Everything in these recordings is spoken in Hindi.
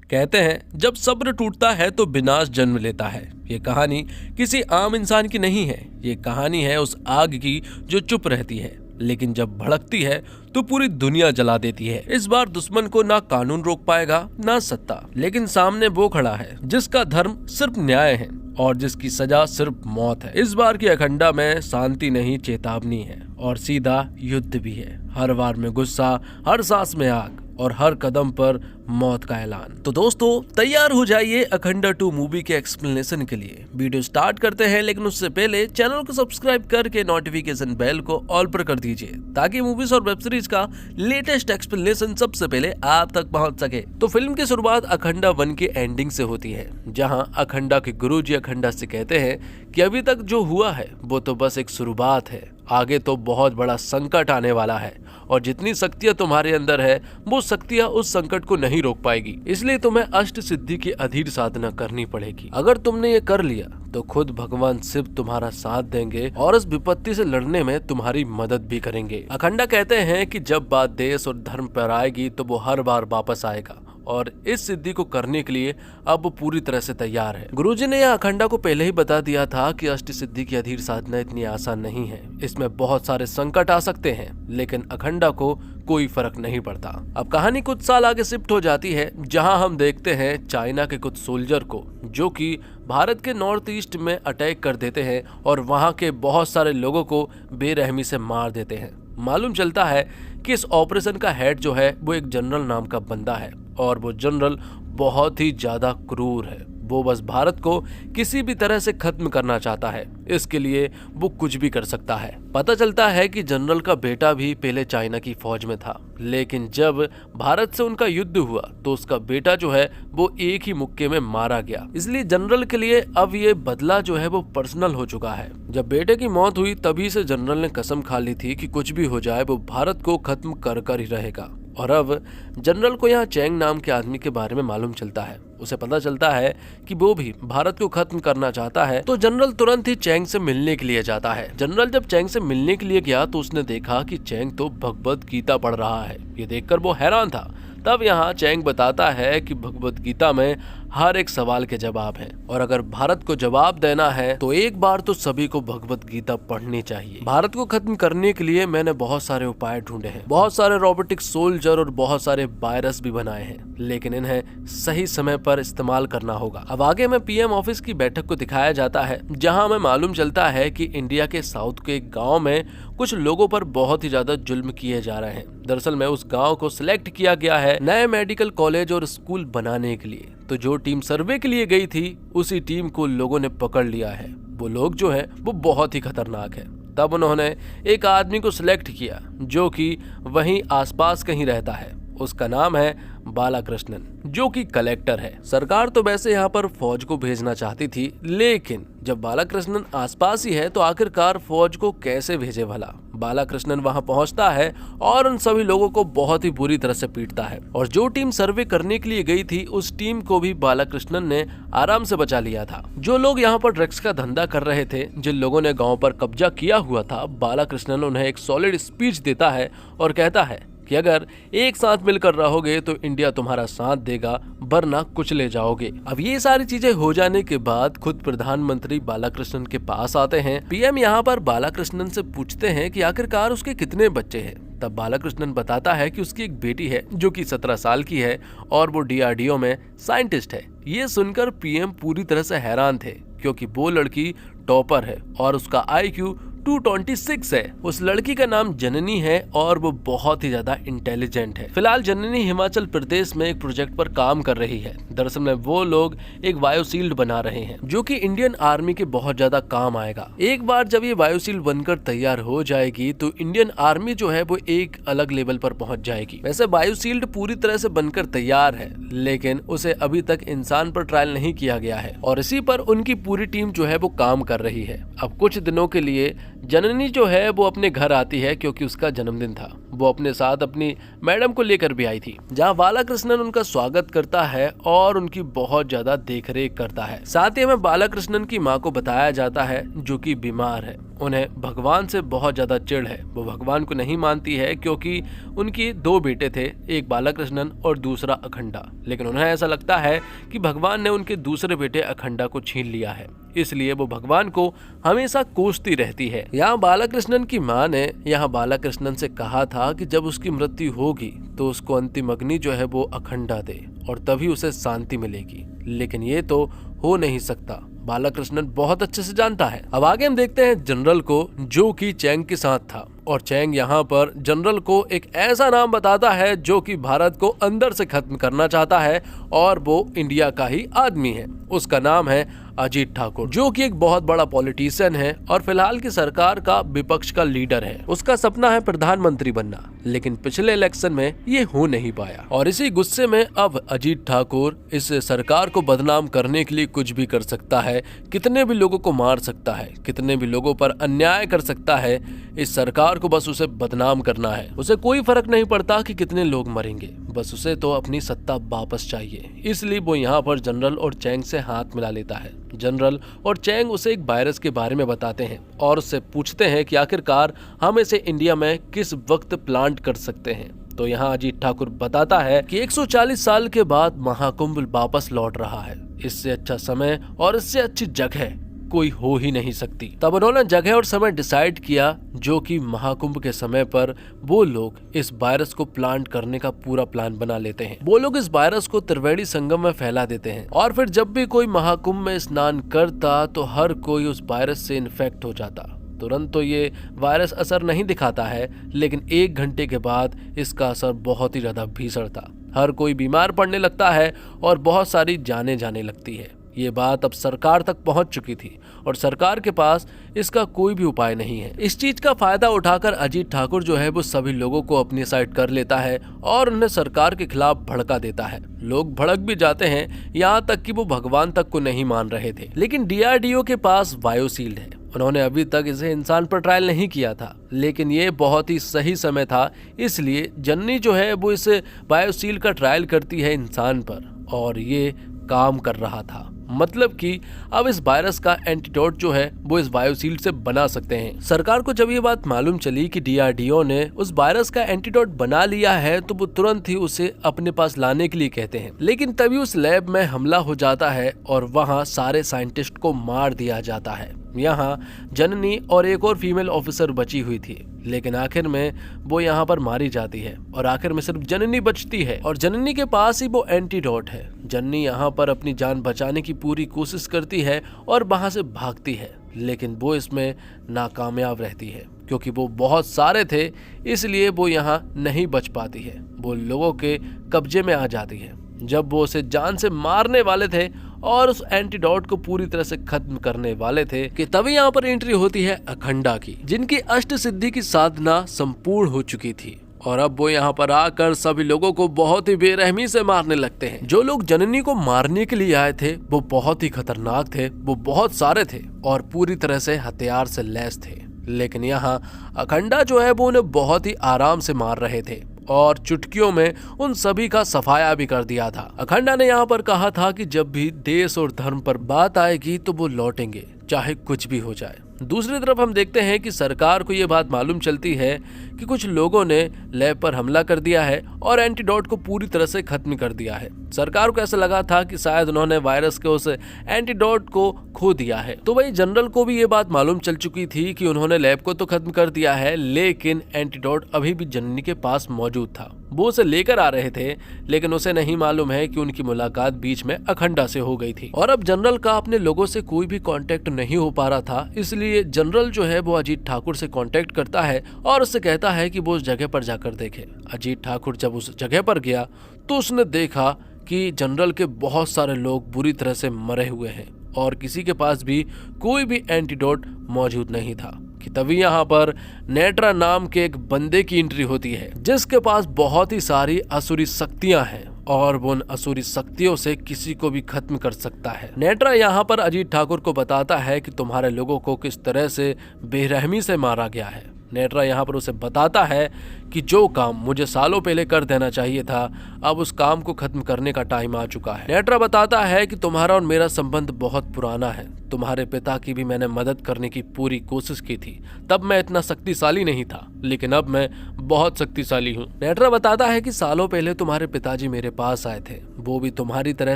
कहते हैं जब सब्र टूटता है तो विनाश जन्म लेता है। ये कहानी किसी आम इंसान की नहीं है, ये कहानी है उस आग की जो चुप रहती है लेकिन जब भड़कती है तो पूरी दुनिया जला देती है। इस बार दुश्मन को ना कानून रोक पाएगा ना सत्ता, लेकिन सामने वो खड़ा है जिसका धर्म सिर्फ न्याय है और जिसकी सजा सिर्फ मौत है। इस बार की अखंडा में शांति नहीं चेतावनी है और सीधा युद्ध भी है। हर वार में गुस्सा, हर सांस में आग और हर कदम पर मौत का ऐलान। तो दोस्तों तैयार हो जाइए अखंडा 2 मूवी के एक्सप्लेनेशन के लिए। वीडियो स्टार्ट करते हैं, लेकिन उससे पहले चैनल को सब्सक्राइब करके नोटिफिकेशन बेल को ऑल पर कर दीजिए ताकि मूवीज और वेब सीरीज का लेटेस्ट एक्सप्लेनेशन सबसे पहले आप तक पहुंच सके। तो फिल्म की शुरुआत अखंडा 1 के एंडिंग से होती है, जहां अखंडा के गुरुजी अखंडा से कहते हैं कि अभी तक जो हुआ है वो तो बस एक शुरुआत है, आगे तो बहुत बड़ा संकट आने वाला है और जितनी शक्तियां तुम्हारे अंदर है वो शक्तियां उस संकट को नहीं रोक पाएगी, इसलिए तुम्हें अष्ट सिद्धि की अधीर साधना करनी पड़ेगी। अगर तुमने ये कर लिया तो खुद भगवान शिव तुम्हारा साथ देंगे और इस विपत्ति से लड़ने में तुम्हारी मदद भी करेंगे। अखंडा कहते हैं कि जब बात देश और धर्म पर आएगी तो वो हर बार वापस आएगा और इस सिद्धि को करने के लिए अब वो पूरी तरह से तैयार है। गुरुजी ने यह अखंडा को पहले ही बता दिया था कि अष्ट सिद्धि की अधीर साधना इतनी आसान नहीं है, इसमें बहुत सारे संकट आ सकते हैं, लेकिन अखंडा को कोई फर्क नहीं पड़ता। अब कहानी कुछ साल आगे शिफ्ट हो जाती है, जहां हम देखते हैं चाइना के कुछ सोल्जर को जो कि भारत के नॉर्थ ईस्ट में अटैक कर देते हैं और वहां के बहुत सारे लोगों को बेरहमी से मार देते हैं। मालूम चलता है कि इस ऑपरेशन का हेड जो है वो एक जनरल नाम का बंदा है और वो जनरल बहुत ही ज्यादा क्रूर है। वो बस भारत को किसी भी तरह से खत्म करना चाहता है, इसके लिए वो कुछ भी कर सकता है। पता चलता है कि जनरल का बेटा भी पहले चाइना की फौज में था, लेकिन जब भारत से उनका युद्ध हुआ तो उसका बेटा जो है वो एक ही मुक्के में मारा गया। इसलिए जनरल के लिए अब ये बदला जो है वो पर्सनल हो चुका है। जब बेटे की मौत हुई तभी से जनरल ने कसम खा ली थी कि कुछ भी हो जाए वो भारत को खत्म कर ही रहेगा। और अब जनरल को यहाँ चैंग नाम के आदमी के बारे में मालूम चलता है। उसे पता चलता है कि वो भी भारत को खत्म करना चाहता है, तो जनरल तुरंत ही चैंग से मिलने के लिए जाता है। जनरल जब चैंग से मिलने के लिए गया तो उसने देखा कि चैंग तो भगवत गीता पढ़ रहा है। ये देखकर वो हैरान था। तब यहाँ चैंग बताता है कि भगवत गीता में हर एक सवाल के जवाब हैं और अगर भारत को जवाब देना है तो एक बार तो सभी को भगवत गीता पढ़नी चाहिए। भारत को खत्म करने के लिए मैंने बहुत सारे उपाय ढूंढे हैं, बहुत सारे रोबोटिक सोल्जर और बहुत सारे वायरस भी बनाए हैं, लेकिन इन्हें सही समय पर इस्तेमाल करना होगा। अब आगे में पीएम ऑफिस की बैठक को दिखाया जाता है, जहां हमें मालूम चलता है कि इंडिया के साउथ के गाँव में कुछ लोगों पर बहुत ही ज्यादा जुल्म किए जा रहे हैं। दरअसल में उस गाँव को सिलेक्ट किया गया है नए मेडिकल कॉलेज और स्कूल बनाने के लिए, तो जो टीम सर्वे के लिए गई थी उसी टीम को लोगों ने पकड़ लिया है। वो लोग जो है वो बहुत ही खतरनाक है। तब उन्होंने एक आदमी को सिलेक्ट किया जो कि वहीं आसपास कहीं रहता है। उसका नाम है बालाकृष्णन, जो कि कलेक्टर है। सरकार तो वैसे यहाँ पर फौज को भेजना चाहती थी, लेकिन जब बालाकृष्णन आसपास ही है तो आखिरकार फौज को कैसे भेजे भला। बालाकृष्णन वहां पहुंचता है और उन सभी लोगों को बहुत ही बुरी तरह से पीटता है और जो टीम सर्वे करने के लिए गई थी उस टीम को भी बालाकृष्णन ने आराम से बचा लिया था। जो लोग यहाँ पर ड्रग्स का धंधा कर रहे थे, जिन लोगों ने गाँव पर कब्जा किया हुआ था, बालाकृष्णन उन्हें एक सॉलिड स्पीच देता है और कहता है कि अगर एक साथ मिलकर रहोगे तो इंडिया तुम्हारा साथ देगा, वरना कुचले जाओगे। अब ये सारी चीजें हो जाने के बाद खुद प्रधानमंत्री बालाकृष्णन के पास आते हैं। पीएम यहाँ पर बालाकृष्णन से पूछते हैं कि आखिरकार उसके कितने बच्चे हैं। तब बालाकृष्णन बताता है कि उसकी एक बेटी है जो कि 17 साल की है और वो DRDO में साइंटिस्ट है। ये सुनकर पीएम पूरी तरह से हैरान थे, क्योंकि वो लड़की टॉपर है और उसका IQ 226 है। उस लड़की का नाम जननी है और वो बहुत ही ज्यादा इंटेलिजेंट है। फिलहाल जननी हिमाचल प्रदेश में एक प्रोजेक्ट पर काम कर रही है। दरअसल में वो लोग एक बायोशील्ड बना रहे हैं जो कि इंडियन आर्मी के बहुत ज्यादा काम आएगा। एक बार जब ये बायोशील्ड बनकर तैयार हो जाएगी तो इंडियन आर्मी जो है वो एक अलग लेवल पर पहुंच जाएगी। वैसे बायोशील्ड पूरी तरह से बनकर तैयार है, लेकिन उसे अभी तक इंसान पर ट्रायल नहीं किया गया है और इसी पर उनकी पूरी टीम जो है वो काम कर रही है। अब कुछ दिनों के लिए जननी जो है वो अपने घर आती है, क्योंकि उसका जन्मदिन था। वो अपने साथ अपनी मैडम को लेकर भी आई थी, जहाँ बालाकृष्णन उनका स्वागत करता है और उनकी बहुत ज्यादा देखरेख करता है। साथ ही हमें बालाकृष्णन की माँ को बताया जाता है जो कि बीमार है उन्हें भगवान से बहुत ज्यादा चिढ़ है। वो भगवान को नहीं मानती है क्योंकि उनके 2 बेटे थे, एक बालकृष्णन और दूसरा अखंडा। लेकिन उन्हें ऐसा लगता है कि भगवान ने उनके दूसरे बेटे अखंडा को छीन लिया है, इसलिए वो भगवान को हमेशा कोसती रहती है। यहाँ बालकृष्णन की माँ ने यहाँ बालकृष्णन से कहा था कि जब उसकी मृत्यु होगी तो उसको अंतिम अग्नि जो है वो अखंडा दे और तभी उसे शांति मिलेगी। लेकिन ये तो हो नहीं सकता, बालकृष्णन बहुत अच्छे से जानता है। अब आगे हम देखते हैं जनरल को, जो कि चैंग के साथ था। और चैंग यहाँ पर जनरल को एक ऐसा नाम बताता है जो कि भारत को अंदर से खत्म करना चाहता है और वो इंडिया का ही आदमी है। उसका नाम है अजीत ठाकुर, जो कि एक बहुत बड़ा पॉलिटिशियन है और फिलहाल की सरकार का विपक्ष का लीडर है। उसका सपना है प्रधानमंत्री बनना, लेकिन पिछले इलेक्शन में ये हो नहीं पाया। और इसी गुस्से में अब अजीत ठाकुर इस सरकार को बदनाम करने के लिए कुछ भी कर सकता है, कितने भी लोगों को मार सकता है, कितने भी लोगों पर अन्याय कर सकता है। इस सरकार को बस उसे बदनाम करना है। उसे कोई फर्क नहीं पड़ता कि कितने लोग मरेंगे, बस उसे तो अपनी सत्ता वापस चाहिए। इसलिए वो यहाँ पर जनरल और चैंग से हाथ मिला लेता है। जनरल और चैंग उसे एक वायरस के बारे में बताते हैं और उससे पूछते हैं कि आखिरकार हम इसे इंडिया में किस वक्त प्लांट कर सकते हैं। तो यहाँ अजीत ठाकुर बताता है कि 140 साल के बाद महाकुंभ वापस लौट रहा है। इससे अच्छा समय और इससे अच्छी जगह कोई हो ही नहीं सकती। तब उन्होंने जगह और समय डिसाइड किया, जो कि महाकुंभ के समय पर वो लोग इस वायरस को प्लांट करने का पूरा प्लान बना लेते हैं। वो लोग इस वायरस को त्रिवेणी संगम में फैला देते हैं और फिर जब भी कोई महाकुंभ में स्नान करता तो हर कोई उस वायरस से इन्फेक्ट हो जाता। तुरंत तो ये वायरस असर नहीं दिखाता है, लेकिन 1 घंटे के बाद इसका असर बहुत ही ज्यादा भीषण था। हर कोई बीमार पड़ने लगता है और बहुत सारी जानें जाने लगती है। ये बात अब सरकार तक पहुंच चुकी थी और सरकार के पास इसका कोई भी उपाय नहीं है। इस चीज का फायदा उठाकर अजीत ठाकुर जो है वो सभी लोगों को अपनी साइड कर लेता है और उन्हें सरकार के खिलाफ भड़का देता है। लोग भड़क भी जाते हैं, यहाँ तक कि वो भगवान तक को नहीं मान रहे थे। लेकिन डीआरडीओ के पास बायोशील्ड है। उन्होंने अभी तक इसे इंसान पर ट्रायल नहीं किया था, लेकिन ये बहुत ही सही समय था, इसलिए जननी जो है वो इस बायोशील्ड का ट्रायल करती है इंसान पर और ये काम कर रहा था। मतलब कि अब इस वायरस का एंटीडोट जो है वो इस बायोशील्ड से बना सकते हैं। सरकार को जब ये बात मालूम चली कि डीआरडीओ ने उस वायरस का एंटीडोट बना लिया है तो वो तुरंत ही उसे अपने पास लाने के लिए कहते हैं। लेकिन तभी उस लैब में हमला हो जाता है और वहाँ सारे साइंटिस्ट को मार दिया जाता है। यहाँ जननी और एक और फीमेल ऑफिसर बची हुई थी, लेकिन आखिर में वो यहाँ पर मारी जाती है और आखिर में सिर्फ जननी बचती है और जननी के पास ही वो एंटीडोट है। जननी यहाँ पर अपनी जान बचाने की पूरी कोशिश करती है और वहां से भागती है, लेकिन वो इसमें नाकामयाब रहती है क्योंकि वो बहुत सारे थे, इसलिए वो यहाँ नहीं बच पाती है। वो लोगों के कब्जे में आ जाती है। जब वो उसे जान से मारने वाले थे और उस एंटीडोट को पूरी तरह से खत्म करने वाले थे कि तभी यहाँ पर एंट्री होती है अखंडा की, जिनकी अष्ट सिद्धि की साधना संपूर्ण हो चुकी थी और अब वो यहाँ पर आकर सभी लोगों को बहुत ही बेरहमी से मारने लगते हैं। जो लोग जननी को मारने के लिए आए थे वो बहुत ही खतरनाक थे, वो बहुत सारे थे और पूरी तरह से हथियार से लैस थे। लेकिन यहाँ अखंडा जो है वो उन्हें बहुत ही आराम से मार रहे थे और चुटकियों में उन सभी का सफाया भी कर दिया था। अखंडा ने यहाँ पर कहा था कि जब भी देश और धर्म पर बात आएगी तो वो लौटेंगे, चाहे कुछ भी हो जाए। दूसरी तरफ हम देखते हैं कि सरकार को ये बात मालूम चलती है कि कुछ लोगों ने लैब पर हमला कर दिया है और एंटीडोट को पूरी तरह से खत्म कर दिया है। सरकार को ऐसा लगा था कि शायद उन्होंने वायरस के उस एंटीडोट को खो दिया है। तो वही जनरल को भी ये बात मालूम चल चुकी थी कि उन्होंने लैब को तो खत्म कर दिया है, लेकिन एंटीडोट अभी भी जननी के पास मौजूद था। वो उसे लेकर आ रहे थे, लेकिन उसे नहीं मालूम है कि उनकी मुलाकात बीच में अखंडा से हो गई थी और अब जनरल का अपने लोगों से कोई भी कांटेक्ट नहीं हो पा रहा था। इसलिए जनरल जो है वो अजीत ठाकुर से कांटेक्ट करता है और उससे कहता है कि वो उस जगह पर जाकर देखे। अजीत ठाकुर जब उस जगह पर गया तो उसने देखा कि जनरल के बहुत सारे लोग बुरी तरह से मरे हुए हैं और किसी के पास भी कोई भी एंटीडोट मौजूद नहीं था कि तभी यहाँ पर नेट्रा नाम के एक बंदे की एंट्री होती है, जिसके पास बहुत ही सारी असुरी शक्तियां हैं और वो उन असुरी शक्तियों से किसी को भी खत्म कर सकता है। नेट्रा यहाँ पर अजीत ठाकुर को बताता है कि तुम्हारे लोगों को किस तरह से बेरहमी से मारा गया है नेत्रा यहाँ पर उसे बताता है कि जो काम मुझे सालों पहले कर देना चाहिए था, अब उस काम को खत्म करने का टाइम आ चुका है। नेत्रा बताता है कि तुम्हारा और मेरा संबंध बहुत पुराना है। तुम्हारे पिता की भी मैंने मदद करने की पूरी कोशिश की थी। तब मैं इतना शक्तिशाली नहीं था, लेकिन अब मैं बहुत शक्तिशाली हूँ। नेत्रा बताता है कि सालों पहले तुम्हारे पिताजी मेरे पास आए थे। वो भी तुम्हारी तरह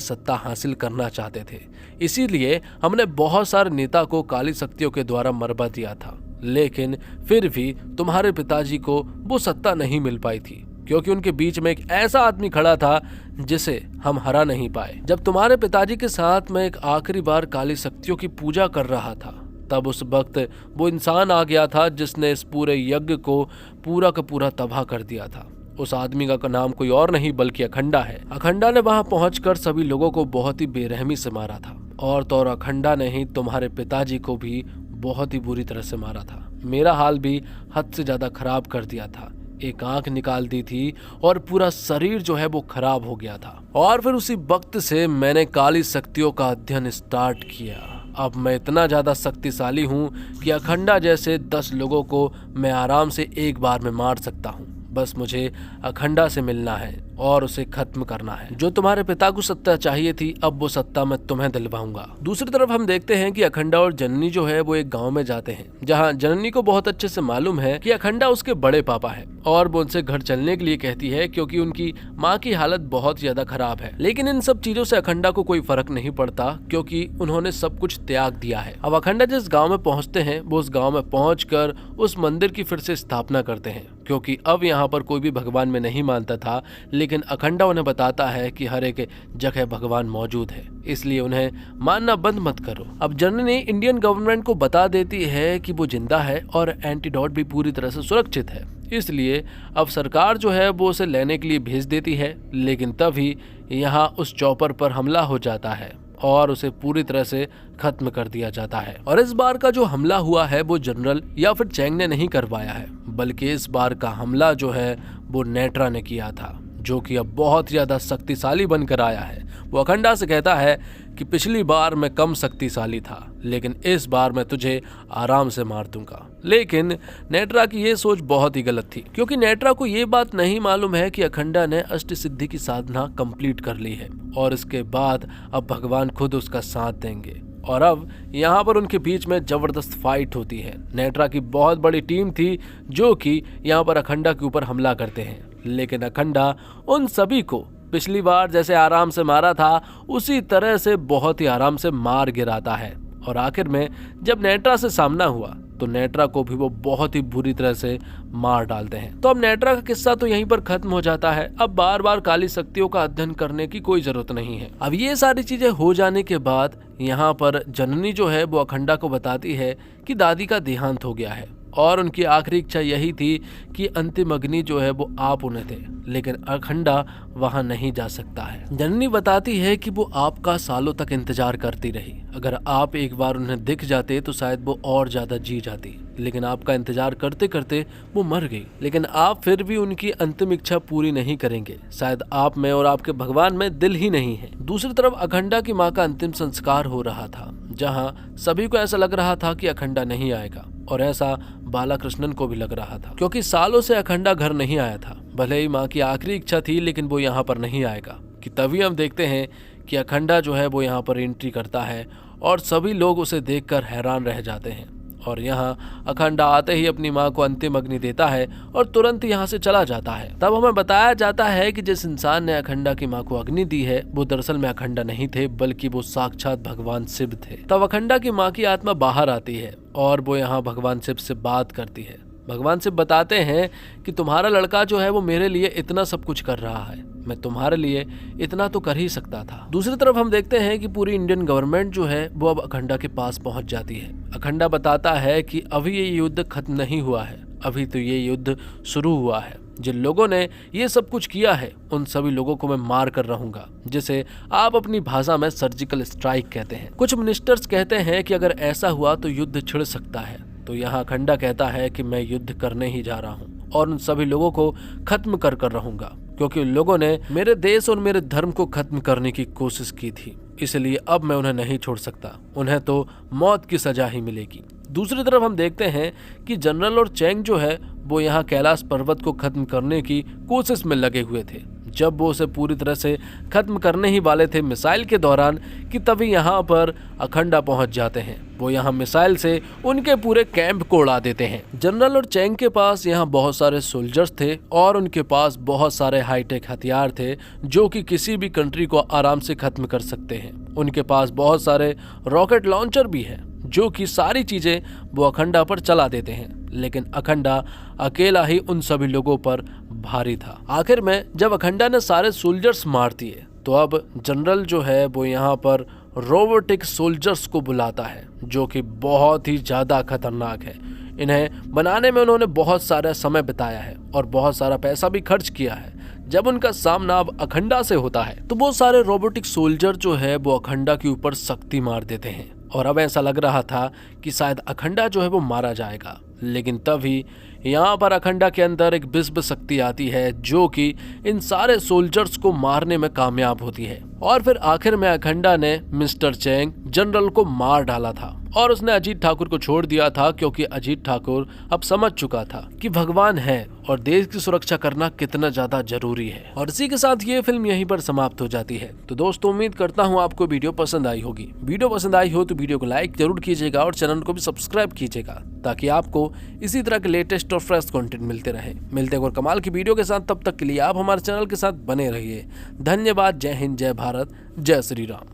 सत्ता हासिल करना चाहते थे, इसीलिए हमने बहुत सारे नेता को काली शक्तियों के द्वारा मरवा दिया था। लेकिन फिर भी तुम्हारे पिताजी को वो सत्ता नहीं मिल पाई थी, क्योंकि उनके बीच में एक ऐसा आदमी खड़ा था जिसे हम हरा नहीं पाए। जब तुम्हारे पिताजी के साथ मैं एक आखिरी बार काली शक्तियों की पूजा कर रहा था, तब उस वक्त वो इंसान आ गया था जिसने इस पूरे यज्ञ को पूरा का पूरा तबाह कर दिया था। उस आदमी का नाम कोई और नहीं बल्कि अखंडा है। अखंडा ने वहां पहुंचकर सभी लोगों को बहुत ही बेरहमी से मारा था, और तो और अखंडा ने ही तुम्हारे पिताजी को भी बहुत ही बुरी तरह से मारा था। मेरा हाल भी हद से ज्यादा खराब कर दिया था। एक आंख निकाल दी थी और पूरा शरीर जो है वो खराब हो गया था। और फिर उसी वक्त से मैंने काली शक्तियों का अध्ययन स्टार्ट किया। अब मैं इतना ज्यादा शक्तिशाली हूँ कि अखंडा जैसे 10 लोगों को मैं आराम से एक बार में मार सकता हूँ। बस मुझे अखंडा से मिलना है और उसे खत्म करना है। जो तुम्हारे पिता को सत्ता चाहिए थी, अब वो सत्ता मैं तुम्हें दिलवाऊंगा। दूसरी तरफ हम देखते हैं कि अखंडा और जननी जो है वो एक गांव में जाते हैं, जहां जननी को बहुत अच्छे से मालूम है कि अखंडा उसके बड़े पापा है, और वो उनसे घर चलने के लिए कहती है क्योंकि उनकी माँ की हालत बहुत ज्यादा खराब है। लेकिन इन सब चीजों से अखंडा को कोई फर्क नहीं पड़ता, क्योंकि उन्होंने सब कुछ त्याग दिया है। अब अखंडा जिस गाँव में पहुँचते हैं, वो उस गाँव में पहुँच कर उस मंदिर की फिर से स्थापना करते हैं, क्योंकि अब यहाँ पर कोई भी भगवान में नहीं मानता था। लेकिन अखंडा उन्हें बताता है कि हर एक जगह भगवान मौजूद है, इसलिए उन्हें मानना बंद मत करो। अब जननी इंडियन गवर्नमेंट को बता देती है कि वो जिंदा है और एंटीडोट भी पूरी तरह से सुरक्षित है, इसलिए अब सरकार जो है वो उसे लेने के लिए भेज देती है। लेकिन तभी यहाँ उस चॉपर पर हमला हो जाता है और उसे पूरी तरह से खत्म कर दिया जाता है। और इस बार का जो हमला हुआ है वो जनरल या फिर चैंग ने नहीं करवाया है, बल्कि इस बार का हमला जो है वो नेत्रा ने किया था, जो कि अब बहुत ज्यादा शक्तिशाली बनकर आया है। वो अखंडा से कहता है कि पिछली बार मैं कम शक्तिशाली था, लेकिन इस बार मैं तुझे आराम से मार दूंगा। लेकिन नेत्रा की ये सोच बहुत ही गलत थी, क्योंकि नेत्रा को ये बात नहीं मालूम है कि अखंडा ने अष्ट सिद्धि की साधना कंप्लीट कर ली है, और इसके बाद अब भगवान खुद उसका साथ देंगे। और अब यहाँ पर उनके बीच में जबरदस्त फाइट होती है। नेत्रा की बहुत बड़ी टीम थी जो कि यहाँ पर अखंडा के ऊपर हमला करते हैं, लेकिन अखंडा उन सभी को पिछली बार जैसे आराम से मारा था उसी तरह से बहुत ही आराम से मार गिराता है। और आखिर में जब नेत्रा से सामना हुआ तो नेत्रा को भी वो बहुत ही बुरी तरह से मार डालते हैं। तो अब नेत्रा का किस्सा तो यहीं पर खत्म हो जाता है। अब बार बार काली शक्तियों का अध्ययन करने की कोई जरूरत नहीं है। अब ये सारी चीजें हो जाने के बाद यहाँ पर जननी जो है वो अखंडा को बताती है कि दादी का देहांत हो गया है, और उनकी आखिरी इच्छा यही थी कि अंतिम अग्नि जो है वो आप उन्हें थे, लेकिन अखंडा वहां नहीं जा सकता है। जननी बताती है कि वो आपका सालों तक इंतजार करती रही। अगर आप एक बार उन्हें दिख जाते तो शायद वो और ज्यादा जी जाती, लेकिन आपका इंतजार करते करते वो मर गई। लेकिन आप फिर भी उनकी अंतिम इच्छा पूरी नहीं करेंगे। शायद आप में और आपके भगवान में दिल ही नहीं है। दूसरी तरफ अखंडा की माँ का अंतिम संस्कार हो रहा था, जहाँ सभी को ऐसा लग रहा था कि अखंडा नहीं आएगा, और ऐसा बालाकृष्णन को भी लग रहा था, क्योंकि सालों से अखंडा घर नहीं आया था। भले ही माँ की आखिरी इच्छा थी, लेकिन वो यहाँ पर नहीं आएगा। कि तभी हम देखते हैं कि अखंडा जो है वो यहाँ पर एंट्री करता है, और सभी लोग उसे देखकर हैरान रह जाते हैं। और यहाँ अखंडा आते ही अपनी माँ को अंतिम अग्नि देता है और तुरंत यहाँ से चला जाता है। तब हमें बताया जाता है कि जिस इंसान ने अखंडा की माँ को अग्नि दी है वो दरअसल में अखंडा नहीं थे, बल्कि वो साक्षात भगवान शिव थे। तब अखंडा की माँ की आत्मा बाहर आती है और वो यहाँ भगवान शिव से बात करती है। भगवान शिव बताते हैं कि तुम्हारा लड़का जो है वो मेरे लिए इतना सब कुछ कर रहा है, मैं तुम्हारे लिए इतना तो कर ही सकता था। दूसरी तरफ हम देखते हैं कि पूरी इंडियन गवर्नमेंट जो है वो अब अखंडा के पास पहुंच जाती है। अखंडा बताता है कि अभी ये युद्ध खत्म नहीं हुआ है, अभी तो ये युद्ध शुरू हुआ है। जिन लोगों ने ये सब कुछ किया है उन सभी लोगों को मैं मार कर रहूंगा, जिसे आप अपनी भाषा में सर्जिकल स्ट्राइक कहते हैं। कुछ मिनिस्टर्स कहते हैं कि अगर ऐसा हुआ तो युद्ध छिड़ सकता है, तो यहाँ अखंडा कहता है कि मैं युद्ध करने ही जा रहा हूँ और उन सभी लोगों को खत्म कर रहूंगा, क्योंकि उन लोगों ने मेरे देश और मेरे धर्म को खत्म करने की कोशिश की थी, इसलिए अब मैं उन्हें नहीं छोड़ सकता। उन्हें तो मौत की सजा ही मिलेगी। दूसरी तरफ हम देखते हैं कि जनरल और चैंग जो है वो यहाँ कैलाश पर्वत को खत्म करने की कोशिश में लगे हुए थे। जब वो उसे पूरी तरह से खत्म करने ही वाले थे मिसाइल के दौरान कि तभी यहाँ पर अखंडा पहुंच जाते हैं। वो यहाँ मिसाइल से उनके पूरे कैंप को उड़ा देते हैं। जनरल और चैंग के पास यहाँ बहुत सारे सोल्जर्स थे और उनके पास बहुत सारे हाईटेक हथियार थे जो कि किसी भी कंट्री को आराम से खत्म कर सकते हैं। उनके पास बहुत सारे रॉकेट लॉन्चर भी हैं जो कि सारी चीजें वो अखंडा पर चला देते हैं, लेकिन अखंडा अकेला ही उन सभी लोगों पर भारी था। आखिर में जब अखंडा ने सारे सोल्जर्स मार दिए तो अब जनरल जो है वो यहाँ पर रोबोटिक सोल्जर्स को बुलाता है जो कि बहुत ही ज्यादा खतरनाक है। इन्हें बनाने में उन्होंने बहुत सारा समय बिताया है और बहुत सारा पैसा भी खर्च किया है। जब उनका सामना अब अखंडा से होता है तो वो सारे रोबोटिक सोल्जर जो है वो अखंडा के ऊपर सख्ती मार देते हैं और अब ऐसा लग रहा था कि शायद अखंडा जो है वो मारा जाएगा, लेकिन तभी यहाँ पर अखंडा के अंदर एक विश्व शक्ति आती है जो कि इन सारे सोल्जर्स को मारने में कामयाब होती है। और फिर आखिर में अखंडा ने मिस्टर चैंग जनरल को मार डाला था और उसने अजीत ठाकुर को छोड़ दिया था क्योंकि अजीत ठाकुर अब समझ चुका था कि भगवान है और देश की सुरक्षा करना कितना ज्यादा जरूरी है। और इसी के साथ ये फिल्म यहीं पर समाप्त हो जाती है। तो दोस्तों उम्मीद करता हूँ आपको वीडियो पसंद आई होगी। वीडियो पसंद आई हो तो वीडियो को लाइक जरूर कीजिएगा और चैनल को भी सब्सक्राइब कीजिएगा ताकि आपको इसी तरह के लेटेस्ट और फ्रेश कंटेंट मिलते रहे। मिलते हैं और कमाल की वीडियो के साथ, तब तक के लिए आप हमारे चैनल के साथ बने रहिए। धन्यवाद। जय हिंद, जय भारत, जय श्री राम।